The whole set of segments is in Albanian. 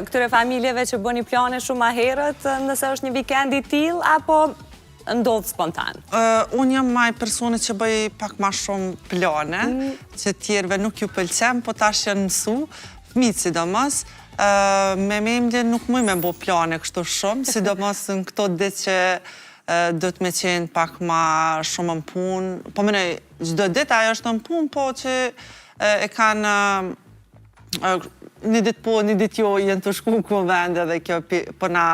këtyre familjeve që bëni plane shumë ma herët, nëse është një vikend i tillë, apo ndodhë spontan? Unë jam maj personit që bëj pak ma shumë plane, që tjerve nuk ju pëlqem, po tash janë mësu, fëmijët sidomos. Me memlje nuk muj me bo plane kështu shumë, sidomos në këto ditë që do të me qenë pak ma shumë në punë. Po mënej, gjdo ditë ajo është në punë, po që e kanë një ditë po, një ditë jo, jenë të shku ku vende dhe kjo po na,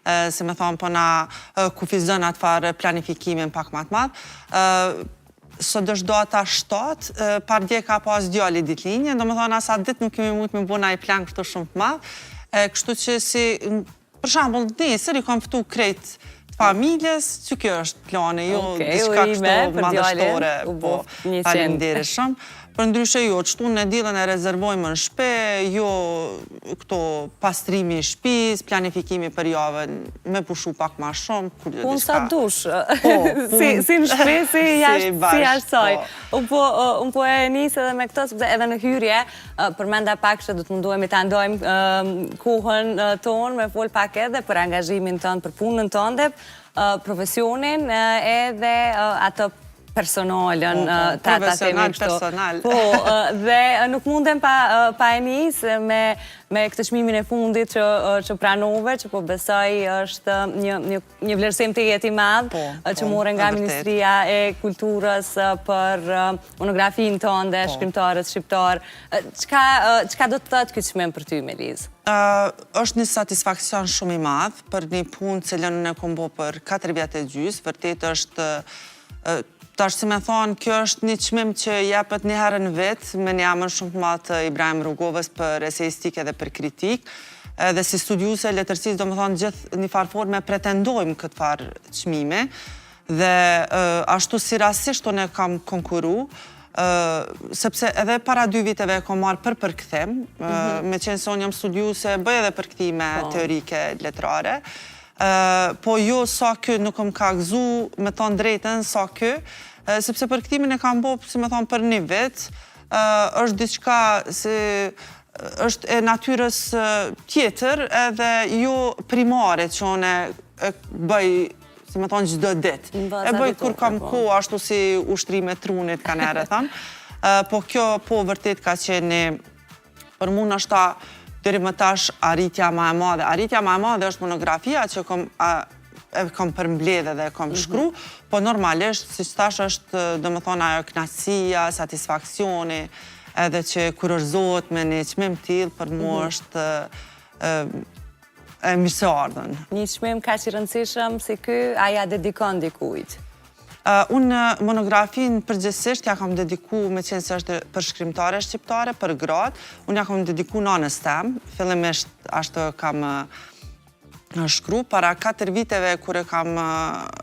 se me thonë, po na kufizon atë farë planifikimin pak ma të madhë. Sot është do ata 7, par dje ka pas djali ditlinje, do me thonë asa ditë nuk kemi mujtë me buna i plan kështu shumë të madhë. Kështu që si, për shambull, nesër i kam fëtu krejt familjes, që kjo është plane, jo, diçka kështu madhështore, po, falemnderi shumë. Për ndryshe jo, qëtu në dilën e rezervojmë në shpe, jo këto pastrimi i shpis, planifikimi për javën, me pushu pak ma shumë, kur dhe diçka. Unë sa dush, si në shpe, si jashtësoj. Unë po e njësë edhe me këto, sepse edhe në hyrje, përmenda pak që du të munduemi të ndojmë kohën tonë, me fol pak edhe për angazhimin tonë, për punën tonë dhe profesionin edhe atë personalën, profesional, personal. Po, dhe nuk mundem pa e njësë me këtë çmimin e fundit që pranove, që po besoj është një vlerësim të jeti madhë, që more nga Ministria e Kulturës për monografin tonë dhe shkrimtarët shqiptarë. Qka do të thëtë këtë çmim për ty, Meliz? është një satisfakcion shumë i madhë për një punë cilën në kom bo për 4 vjetë e gjysë, vërtet është tash si me thonë, kjo është një çmim që jepet një herë në vetë, me një amën shumë të madhë të Ibrahim Rrugovës për eseistik edhe për kritik, dhe si studiuse e letërsisë, do me thonë, gjithë një farë forme pretendojmë këtë farë çmime, dhe ashtu si rasisht unë e kam konkuru, sepse edhe para 2 viteve e kom marrë për përkthim, me qenë se unë jam studiuse, bëj edhe përkthime teorike letrare, po jo sa kë nuk më ka gëzu me thonë drejten sa kë, sepse përktimin e kam bo, si me thonë, për një vit, është diçka si është e natyrës tjetër edhe jo primare që unë e bëj, si me thonë, gjdo dit. E bëj kur kam ko, ashtu si ushtrime trunit ka nere, thamë, po kjo po vërtet ka qeni, për mu në shta, deri më tash arritja ma e madhe. Arritja ma e madhe është monografia që e kom përmbledhe dhe e kom shkru, po normalisht, si që tash është, do më thonë, ajo knatësia, satisfakcioni, edhe që kurorëzohet me një çmim t'illë, për mu është e mirëse ardhën. Një çmim ka që i rëndësishëm si ky, aja dedikon dikujt? Unë monografin përgjithsisht ja kam dediku, me qenë se është për shkrimtare shqiptare, për gratë, unë ja kam dediku nanës tem, fillimisht ashtë kam shkru, para 4 viteve kure kam